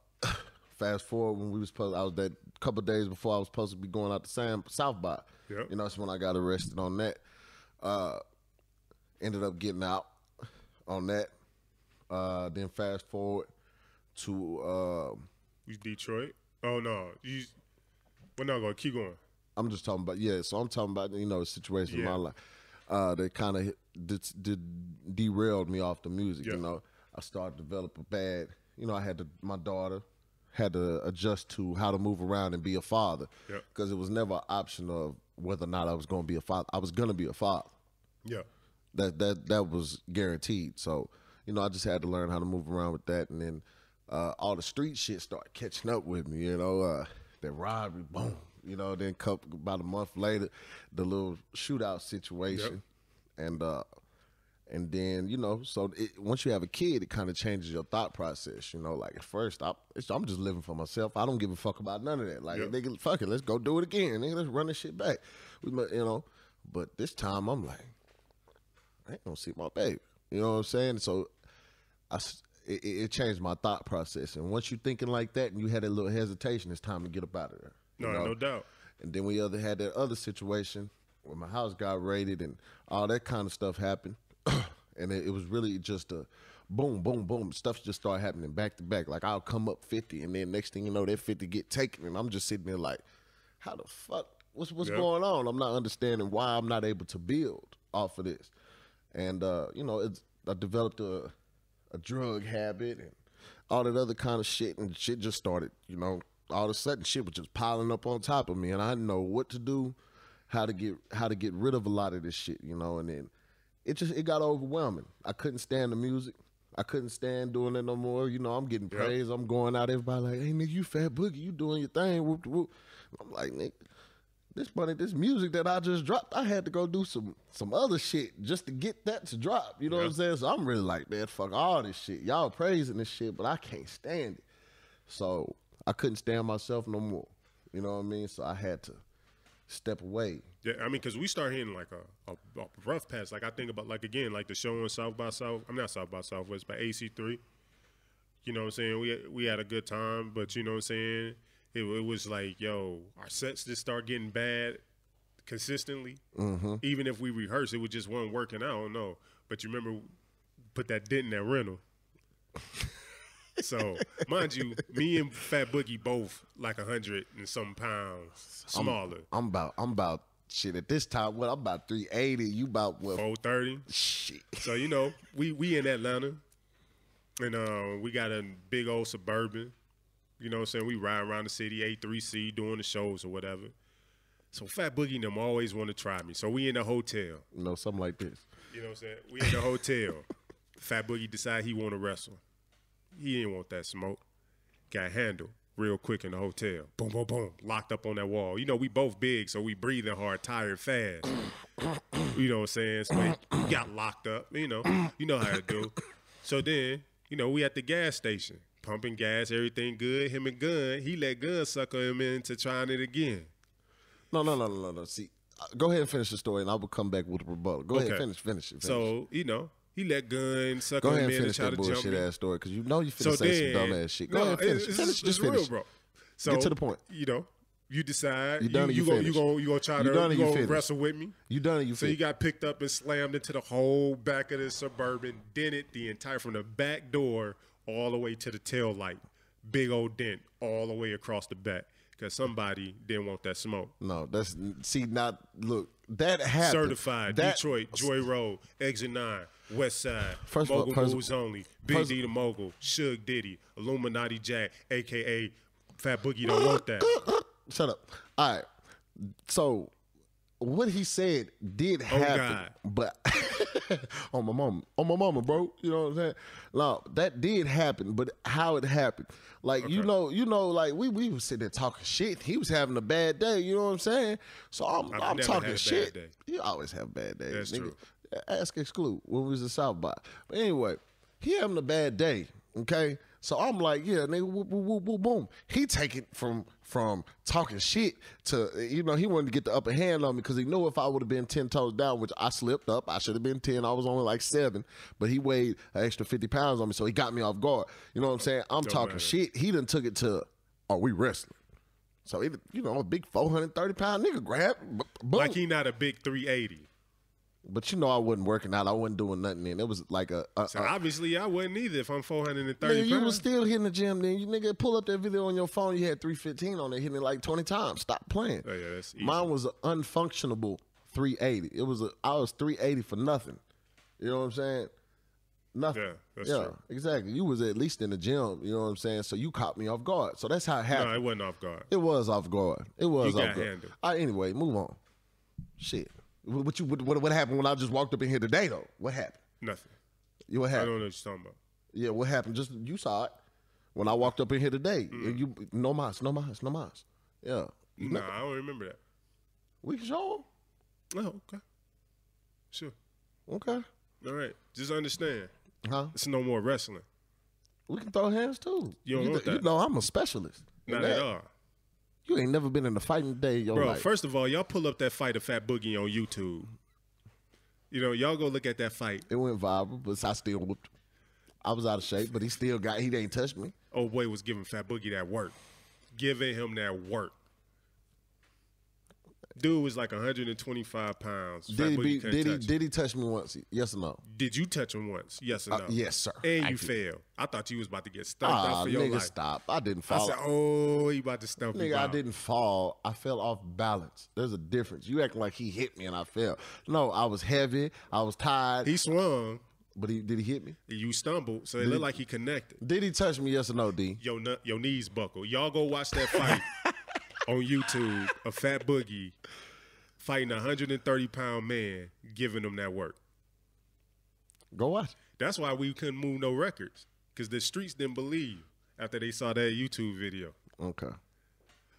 Fast forward when I was that couple of days before I was supposed to be going out to South by. Yep. You know, that's when I got arrested on that. Ended up getting out on that. Then fast forward to Detroit. Oh no, we're not gonna keep going. I'm just talking about So I'm talking about, you know, the situation in my life that kind of derailed me off the music. You know, I started to develop a bad. You know, my daughter had to adjust to how to move around and be a father because it was never an option of whether or not I was going to be a father. I was going to be a father. Yeah. That was guaranteed. So, you know, I just had to learn how to move around with that. And then all the street shit started catching up with me, you know, that robbery, boom. You know, then about a month later, the little shootout situation. And And then, you know, so once you have a kid, it kind of changes your thought process. You know, like at first, I'm just living for myself. I don't give a fuck about none of that. Like, nigga, fuck it, let's go do it again. Nigga, let's run this shit back. You know, but this time I'm like, I ain't gonna see my baby. You know what I'm saying? So it changed my thought process. And once you're thinking like that and you had that little hesitation, it's time to get up out of there. No doubt. And then we had that other situation where my house got raided and all that kind of stuff happened. And it was really just a boom, boom, boom. Stuff just started happening back to back. Like, I'll come up 50, and then next thing you know, that 50 get taken. And I'm just sitting there like, how the fuck? What's going on? I'm not understanding why I'm not able to build off of this. And, you know, I developed a drug habit and all that other kind of shit. And shit just started, you know, all of a sudden shit was just piling up on top of me. And I didn't know what to do, how to get rid of a lot of this shit, you know. And then it got overwhelming. I couldn't stand the music. I couldn't stand doing it no more. You know, I'm getting praise. I'm going out. Everybody like, hey, nigga, you Fat Boogie. You doing your thing. Whoop, whoop. I'm like, nigga, this music that I just dropped, I had to go do some other shit just to get that to drop. You know what I'm saying? So I'm really like, man, fuck all this shit. Y'all praising this shit, but I can't stand it. So I couldn't stand myself no more. You know what I mean? So I had to step away. Yeah, I mean, because we start hitting like a rough patch. Like, I think about, like, again, like the show on South by South. I'm not South by Southwest, but AC3. You know what I'm saying? We had a good time, but you know what I'm saying? It was like, yo, our sets just start getting bad consistently. Mm-hmm. Even if we rehearse, it just wasn't working out. I don't know. But you remember, put that dent in that rental. So, mind you, me and Fat Boogie both like 100 and some pounds smaller. I'm about shit at this time. What, I'm about 380. You about what? 430. Shit. So, you know, we in Atlanta, and we got a big old Suburban. You know what I'm saying? We ride around the city, A3C, doing the shows or whatever. So Fat Boogie and them always want to try me. So we in the hotel. You know, something like this. You know what I'm saying? We in the hotel. Fat Boogie decide he want to wrestle. He didn't want that smoke. Got handled real quick in the hotel. Boom, boom, boom. Locked up on that wall. You know, we both big, so we breathing hard, tired, fast. You know what I'm saying? So we got locked up. You know how to do. So then, you know, we at the gas station. Pumping gas, everything good. Him and Gun, he let Gun sucker him into trying it again. No. See, go ahead and finish the story, and I will come back with a rebuttal. Go ahead, finish it. So, you know, he let Gun sucker him in and try to jump me. Go ahead and finish that bullshit ass story, because you know you finna say some dumb ass shit. Go ahead, finish. Just finish. Real, bro. So, get to the point. You know, you decide you gonna try to wrestle with me. You done and you So you got picked up and slammed into the whole back of the Suburban, dented the entire from the back door all the way to the tail light. Big old dent all the way across the back because somebody didn't want that smoke. No, that happened. Certified, Detroit, Joy Road, Exit 9, West Side, Mogul Moves Only, Big D the Mogul, Suge Diddy, Illuminati Jack, a.k.a. Fat Boogie don't want that. Shut up. All right. So what he said did happen, but on my mama, bro. You know what I'm saying? No, that did happen, but how it happened? Like, you know, like we was sitting there talking shit. He was having a bad day. You know what I'm saying? So I'm talking shit. You always have bad days. That's nigga. True. Ask Exclude when we was in South by. But anyway, he having a bad day. Okay. So I'm like, yeah, nigga, boom. He take it from talking shit to, you know, he wanted to get the upper hand on me because he knew if I would have been 10 toes down, which I slipped up, I should have been 10. I was only like 7, but he weighed an extra 50 pounds on me, so he got me off guard. You know what I'm saying? I'm talking shit. He done took it to, we wrestling. So, you know, a big 430-pound nigga grab. Boom. Like he not a big 380. But you know I wasn't working out. I wasn't doing nothing then. It was like so obviously I wasn't either if I'm 430 pounds. You was still hitting the gym then. You nigga pull up that video on your phone. You had 315 on there, hitting it like 20 times. Stop playing. Oh, yeah, that's easy. Mine was an unfunctionable 380. I was 380 for nothing. You know what I'm saying? Nothing. Yeah, that's true. Exactly. You was at least in the gym. You know what I'm saying? So you caught me off guard. So that's how it happened. No, it wasn't off guard. It was off guard. It was you off got guard. handled. Anyway, move on. Shit. What happened when I just walked up in here today, though? What happened? Nothing. What happened? I don't know what you're talking about. Yeah, what happened? Just you saw it when I walked up in here today. And you no mas. Yeah. Nah, I don't remember that. We can show them. Oh, okay. Sure. Okay. All right. Just understand. Huh? It's no more wrestling. We can throw hands too. You don't want that. You know I'm a specialist. Not at all. You ain't never been in a fighting day in your life. Bro, first of all, y'all pull up that fight of Fat Boogie on YouTube. You know, y'all go look at that fight. It went viral, but I still whooped him. I was out of shape, but he ain't touched me. Old boy was giving Fat Boogie that work. Giving him that work. Dude was like 125 pounds. Did he touch me once? Yes or no? Did you touch him once? Yes or no? Yes, sir. And you failed. I thought you was about to get stumped out for your nigga, life. Stop. I didn't fall. I said, oh, he about to stump you Nigga, out. I didn't fall. I fell off balance. There's a difference. You acting like he hit me and I fell. No, I was heavy. I was tired. He swung. But did he hit me? You stumbled, so it looked like he connected. Did he touch me, yes or no, D? Your knees buckle. Y'all go watch that fight on YouTube of Fat Boogie fighting a 130-pound man, giving him that work. Go watch. That's why we couldn't move no records, because the streets didn't believe after they saw that YouTube video. Okay.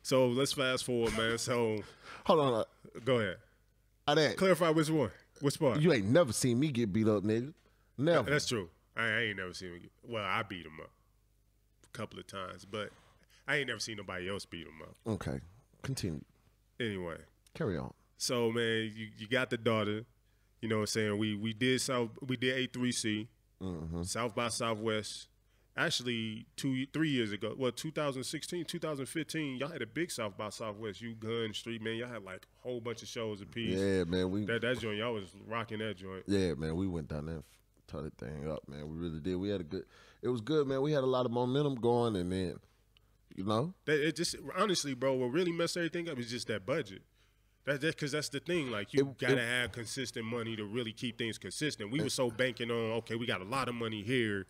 So let's fast forward, man. So hold on. Go ahead. Clarify which one. Which part? You ain't never seen me get beat up, nigga. Never. That's true. I ain't never seen him get. Well, I beat him up a couple of times, but I ain't never seen nobody else beat him up. Okay. Continue. Anyway. Carry on. So, man, you got the daughter. You know what I'm saying? We did A3C, South by Southwest. Actually, 3 years ago, 2016, 2015, y'all had a big South by Southwest. You Gun Street, man. Y'all had like a whole bunch of shows apiece. Yeah, man. That joint, y'all was rocking that joint. Yeah, man. We went down there and tore that thing up, man. We really did. We had it was good, man. We had a lot of momentum going, and then, you know. It just, honestly, bro, what really messed everything up is just that budget. Because that's the thing. Like, you got to have consistent money to really keep things consistent. We were so banking on, okay, we got a lot of money here,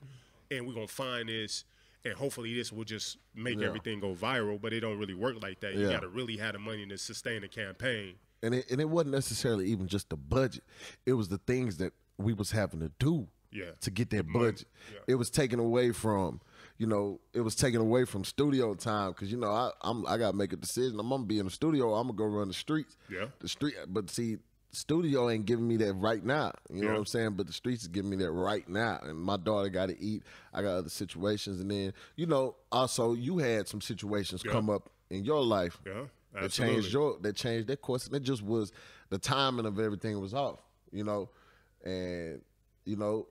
and we're going to find this, and hopefully this will just make everything go viral, but it don't really work like that. You got to really have the money to sustain a campaign. And it wasn't necessarily even just the budget. It was the things that we was having to do to get that budget. Yeah. It was taken away from, studio time, because, you know, I got to make a decision. I'm going to be in the studio. I'm going to go run the streets. Yeah. But see, studio ain't giving me that right now. You know what I'm saying? But the streets is giving me that right now. And my daughter got to eat. I got other situations. And then, you know, also you had some situations come up in your life that changed that course. And it just was the timing of everything was off, you know. And, you know,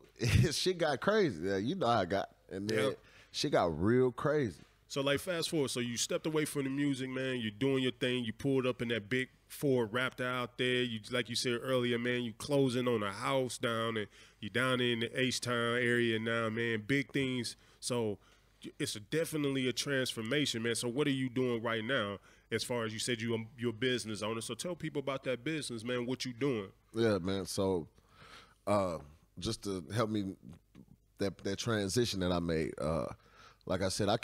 shit got crazy. Yeah, you know how I got. And then shit got real crazy. So, like, fast forward. So you stepped away from the music, man. You're doing your thing. You pulled up in that big Ford Raptor out there. You, like you said earlier, man, you closing on a house down, and you're down in the H-Town area now, man. Big things. So it's definitely a transformation, man. So what are you doing right now as far as you said you're a business owner? So tell people about that business, man, what you doing. Yeah, man. So just to help me, that transition that I made, like I said, I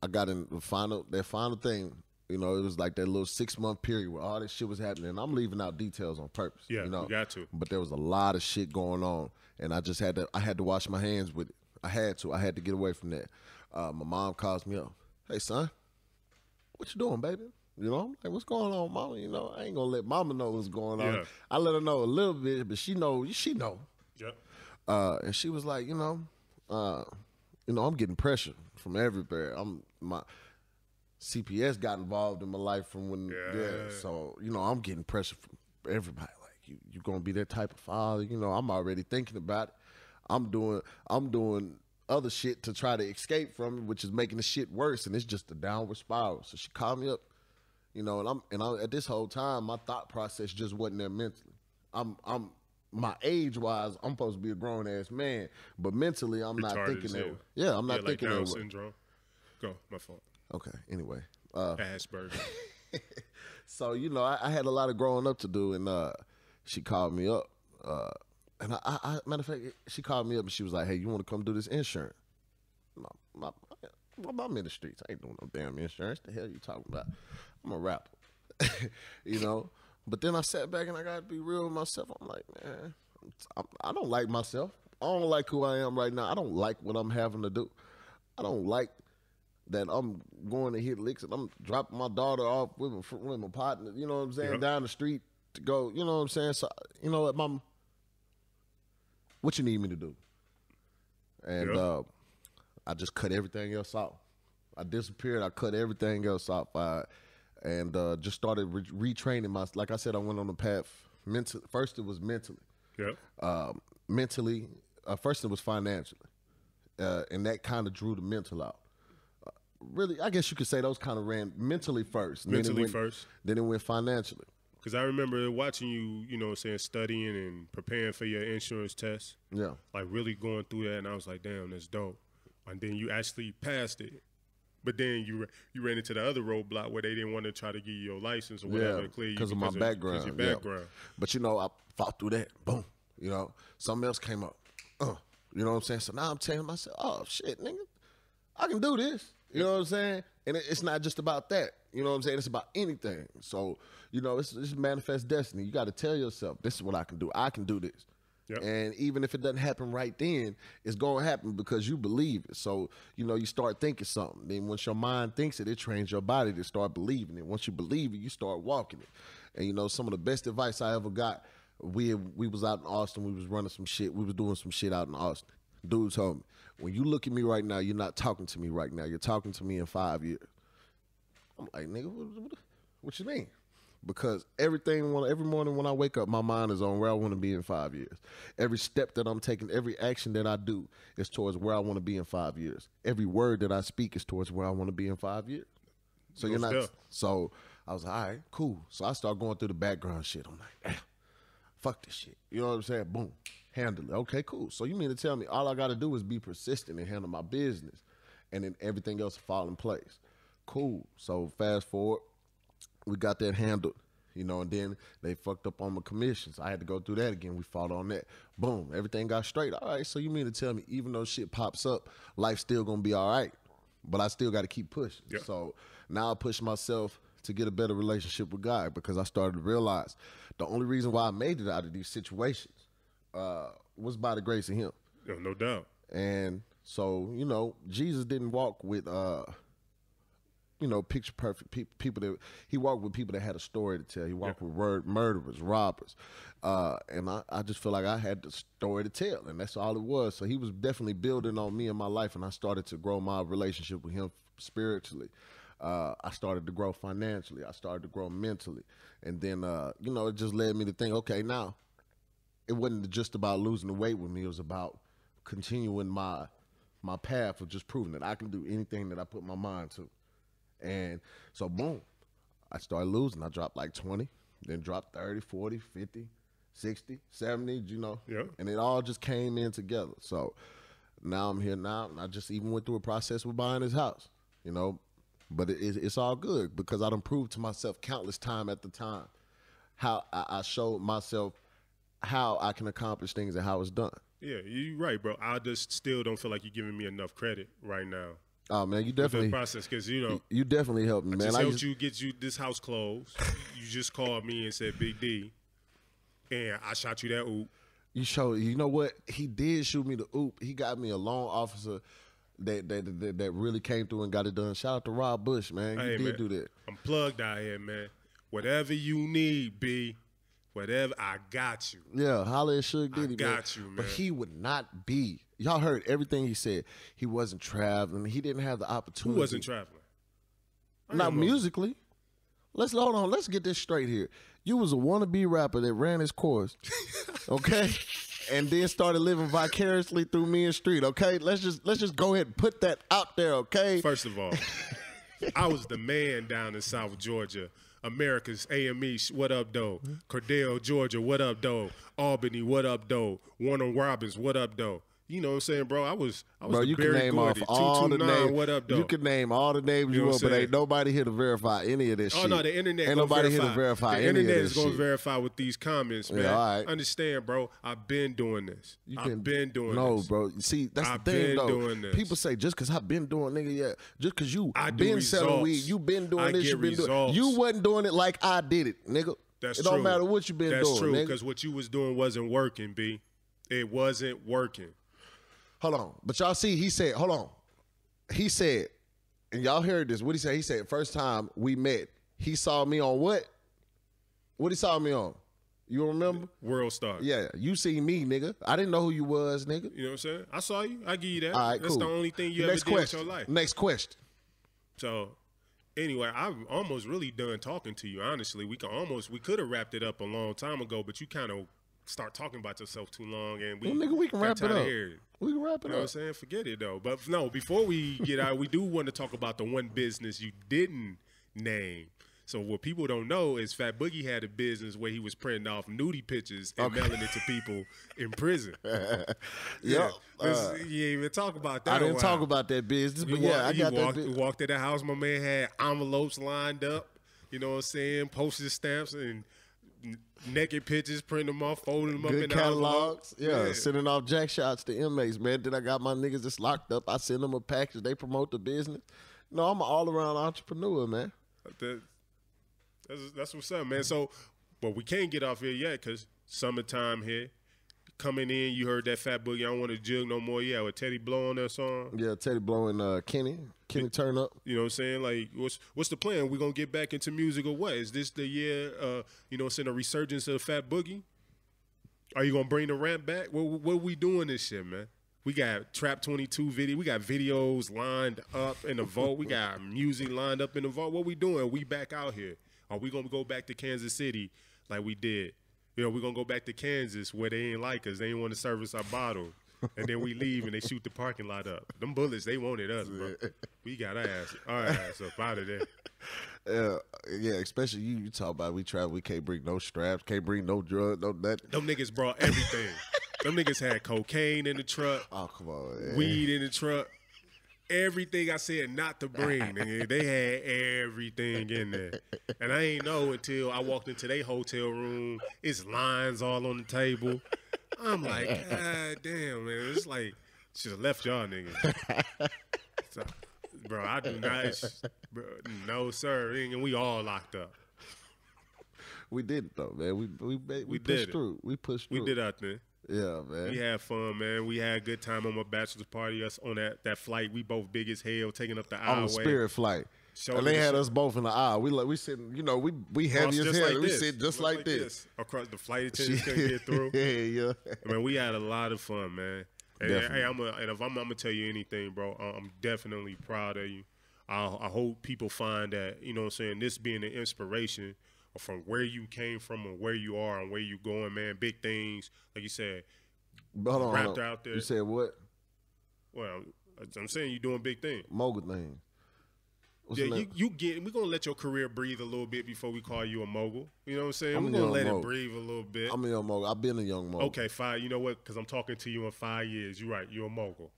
got in that final thing. You know, it was like that little 6-month period where all this shit was happening. And I'm leaving out details on purpose. Yeah, you know? you got to. But there was a lot of shit going on, and I just had to wash my hands with it. I had to get away from that. My mom calls me up. Hey, son, what you doing, baby? You know, I'm like, what's going on, mama? You know, I ain't gonna let mama know what's going on. I let her know a little bit, but she know. Yeah. And she was like, I'm getting pressure from everywhere. My CPS got involved in my life from when, so, you know, I'm getting pressure from everybody. Like, you gonna be that type of father? You know, I'm already thinking about it. I'm doing other shit to try to escape from it, which is making the shit worse, and it's just a downward spiral. So she called me up, you know, and I'm at this whole time, my thought process just wasn't there mentally. I'm my age-wise, I'm supposed to be a grown-ass man, but mentally, I'm not thinking that way. Yeah, I'm not thinking that way. Down syndrome. Go, my fault. Okay, anyway. Asperger's. So, you know, I had a lot of growing up to do, and she called me up. And I matter of fact, she called me up, and she was like, hey, you want to come do this insurance? I'm in the streets. I ain't doing no damn insurance. The hell you talking about? I'm a rapper. You know? But then I sat back and I got to be real with myself. I'm like, man, I don't like myself. I don't like who I am right now. I don't like what I'm having to do. I don't like that I'm going to hit licks and I'm dropping my daughter off with my partner, you know what I'm saying, down the street to go, you know what I'm saying? So, you know what, what you need me to do? And I just cut everything else off. I disappeared. I cut everything else off. And just started retraining myself. Like I said, I went on the path. First, it was mentally. Yeah. Mentally. First, it was financially. And that kind of drew the mental out. Really, I guess you could say those kind of ran mentally first. Mentally first. Then it went financially. Because I remember watching you, you know what I'm saying, studying and preparing for your insurance test. Yeah. Like really going through that, and I was like, damn, that's dope. And then you actually passed it. But then you ran into the other roadblock where they didn't want to try to give you your license or whatever to clear you because of my background. Because your background. But, you know, I fought through that. Boom. You know, something else came up. You know what I'm saying? So now I'm telling myself, oh, shit, nigga, I can do this. You know what I'm saying? And it's not just about that. You know what I'm saying? It's about anything. So, you know, it's manifest destiny. You got to tell yourself, this is what I can do. I can do this. Yep. And even if it doesn't happen right then, it's going to happen because you believe it. So, you know, you start thinking something. Then once your mind thinks it, it trains your body to start believing it. Once you believe it, you start walking it. And, you know, some of the best advice I ever got, we was out in Austin. We was running some shit. We was doing some shit out in Austin. Dude told me, when you look at me right now, you're not talking to me right now. You're talking to me in 5 years. I'm like, nigga, what you mean? Because every morning when I wake up, my mind is on where I want to be in 5 years. Every step that I'm taking, every action that I do is towards where I want to be in 5 years. Every word that I speak is towards where I want to be in 5 years. So you're not. So I was like, all right, cool. So I start going through the background shit. I'm like, fuck this shit. You know what I'm saying? Boom. Handle it. Okay, cool. So you mean to tell me all I got to do is be persistent and handle my business, and then everything else will fall in place. Cool. So fast forward, we got that handled, you know, and then they fucked up on my commissions. I had to go through that again. We fought on that. Boom. Everything got straight. All right. So you mean to tell me even though shit pops up, life's still going to be all right, but I still got to keep pushing. Yeah. So now I push myself to get a better relationship with God because I started to realize the only reason why I made it out of these situations was by the grace of him. Yeah, no doubt. And so, you know, Jesus didn't walk with, you know, picture perfect people that he walked with people that had a story to tell. He walked with murderers, robbers. And I just feel like I had the story to tell, and that's all it was. So he was definitely building on me in my life, and I started to grow my relationship with him spiritually. I started to grow financially. I started to grow mentally. And then, you know, it just led me to think, okay, now, it wasn't just about losing the weight with me. It was about continuing my path of just proving that I can do anything that I put my mind to. And so, boom, I started losing. I dropped like 20, then dropped 30, 40, 50, 60, 70, you know. Yeah. And it all just came in together. So now I'm here now, and I just even went through a process with buying this house, you know. But it's all good because I done proved to myself countless time at the time how I showed myself how I can accomplish things and how it's done. Yeah, you're right, bro. I just still don't feel like you're giving me enough credit right now. Oh man, you definitely the process because you know you definitely helped me, man. I helped you get you this house closed. You just called me and said Big D, and I shot you that oop. You know what? He did shoot me the oop. He got me a loan officer that really came through and got it done. Shout out to Rob Bush, man. He did do that. I'm plugged out here, man. Whatever you need, B. Whatever, I got you. Yeah, holla at Suge Diddy, man. I got you, man. But he would not be. Y'all heard everything he said. He wasn't traveling. He didn't have the opportunity. Who wasn't traveling? Not musically. Hold on. Let's get this straight here. You was a wannabe rapper that ran his course, okay, and then started living vicariously through me and Street. Okay, let's just go ahead and put that out there. Okay. First of all, I was the man down in South Georgia. America's AME, what up, though? Cordell, Georgia, what up, though? Albany, what up, though? Warner Robins, what up, though? You know what I'm saying, bro? I was bro, you can name off all the names. What up, though? You can name all the names you want, but ain't nobody here to verify any of this shit. Oh, no, the internet ain't nobody here to verify any of this shit. The internet is going to verify with these comments, man. Yeah, all right. Understand, bro. I've been doing this. I've been doing this. No, bro. See, that's the thing, though. Doing this. People say, just because I've been doing, nigga, yeah. Just because you been selling weed, you been doing this, you been doing it. You wasn't doing it like I did it, nigga. That's true. It don't matter what you been doing, That's true, nigga. because what you was doing wasn't working, B. It wasn't working. Hold on. But y'all see, he said, hold on. He said, and y'all heard this, what he said? He said, first time we met, he saw me on what? What he saw me on? You remember? World star. Yeah, you see me, nigga. I didn't know who you was, nigga. You know what I'm saying? I saw you. I give you that. All right, That's cool. the only thing you ever did with your life. Next question. So, anyway, I'm almost really done talking to you. Honestly, we could have wrapped it up a long time ago, but you kind of start talking about yourself too long, and we can wrap it up. We can wrap it up. You know what I'm saying? Forget it though. But no, before we get out, we do want to talk about the one business you didn't name. So what people don't know is Fat Boogie had a business where he was printing off nudie pictures and mailing it to people in prison. Yeah. You didn't even talk about that. I didn't talk about that business, but I got that business. We walked to the house. My man had envelopes lined up. You know what I'm saying? Postage stamps and naked pictures, printing them off, folding them up in catalogs. Yeah, sending off jack shots to inmates, man. Then I got my niggas that's locked up. I send them a package. They promote the business. No, I'm an all-around entrepreneur, man. That's what's up, man. So, but we can't get off here yet because summertime here. Coming in, you heard that Fat Boogie, I don't want to jug no more. Yeah, with Teddy Blow on that song. Yeah, Teddy Blow and Kenny Turn Up. You know what I'm saying? Like, what's the plan? We going to get back into music or what? Is this the year, you know what I'm saying, a resurgence of Fat Boogie? Are you going to bring the ramp back? What we doing this shit, man? We got Trap 22 video. We got videos lined up in the vault. We got music lined up in the vault. What we doing? We back out here. Are we going to go back to Kansas City like we did? You know, we're going to go back to Kansas where they ain't like us. They ain't want to service our bottle. And then we leave and they shoot the parking lot up. Them bullets, they wanted us, bro. We got our ass up out of there. Yeah, especially you talk about we travel, we can't bring no straps, can't bring no drugs, no nothing. Them niggas brought everything. Them niggas had cocaine in the truck. Oh, come on, man. Weed in the truck. Everything I said not to bring, nigga. They had everything in there. And I ain't know until I walked into their hotel room. It's lines all on the table. I'm like, God damn, man. It's like, should have left y'all niggas. So, bro, I do not. Bro, no, sir. And we all locked up. We did it, though, man. We pushed through. We pushed through. We did our thing. Yeah, man. We had fun, man. We had a good time on my bachelor's party. Us on that flight. We both big as hell, taking up the aisleway. On the Spirit flight. And they had us both in the aisle. We sitting, you know, we heavy as hell. We sit just like this. Across the flight attendants couldn't get through. Yeah. I mean, we had a lot of fun, man. And hey, if I'm gonna tell you anything, bro, I'm definitely proud of you. I hope people find that, you know what I'm saying, this being an inspiration from where you came from and where you are and where you going, man. Big things, like you said. Hold on. Out there. You said what? Well, I'm saying you're doing big things. Mogul thing. Yeah, we're gonna let your career breathe a little bit before we call you a mogul. You know what I'm saying? We're gonna let it breathe a little bit. I'm a young mogul. I've been a young mogul. Okay, fine. You know what? Because I'm talking to you in 5 years. You're right. You're a mogul.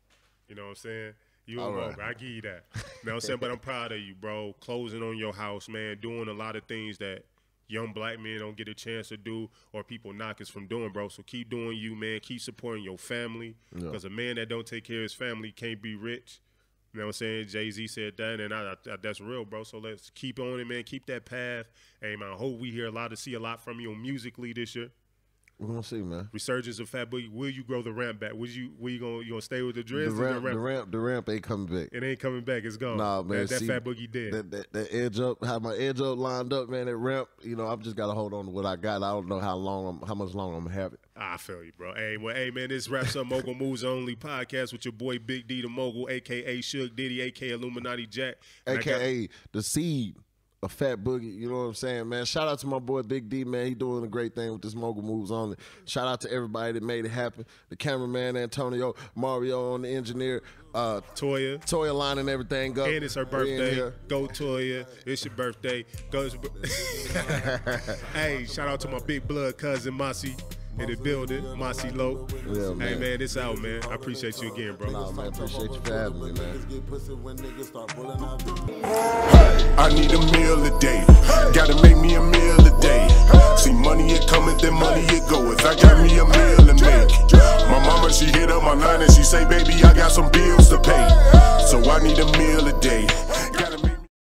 You know what I'm saying? You're a mogul. I give you that. You know what I'm saying? But I'm proud of you, bro. Closing on your house, man. Doing a lot of things that young black men don't get a chance to do or people knock us from doing, bro. So keep doing you, man. Keep supporting your family. Because a man that don't take care of his family can't be rich. You know what I'm saying? Jay-Z said that, and that's real, bro. So let's keep on it, man. Keep that path. Hey, man, I hope we see a lot from you musically this year. We're gonna see, man. Resurgence of Fat Boogie. Will you grow the ramp back? You gonna stay with the dreads? The ramp ain't coming back. It ain't coming back. It's gone. Nah, man. That Fat Boogie dead. That edge up, have my edge up lined up, man. That ramp, you know, I've just got to hold on to what I got. I don't know how much longer I'm gonna have it. I feel you, bro. Hey, man, this wraps up Mogul Moves Only podcast with your boy Big D the Mogul, a.k.a. Suge Diddy, a.k.a. Illuminati Jack. A.k.a. the seed of Fat Boogie, you know what I'm saying, man? Shout out to my boy Big D, man. He doing a great thing with this Mogul Moves Only. Shout out to everybody that made it happen. The cameraman, Antonio, Mario on the engineer, Toya lining everything up. And it's her birthday. Go Toya. It's your birthday. Hey, shout out to my big blood cousin, Masi. In the building, Mossy Low. Yeah, man. Hey, man, this out, man. I appreciate you again, bro. Nah, man, appreciate you for having me, man. I need a meal a day. Gotta make me a meal a day. See, money it cometh, then money it goeth. I got me a meal to make. My mama, she hit up my line and she say, baby, I got some bills to pay. So I need a meal a day. Gotta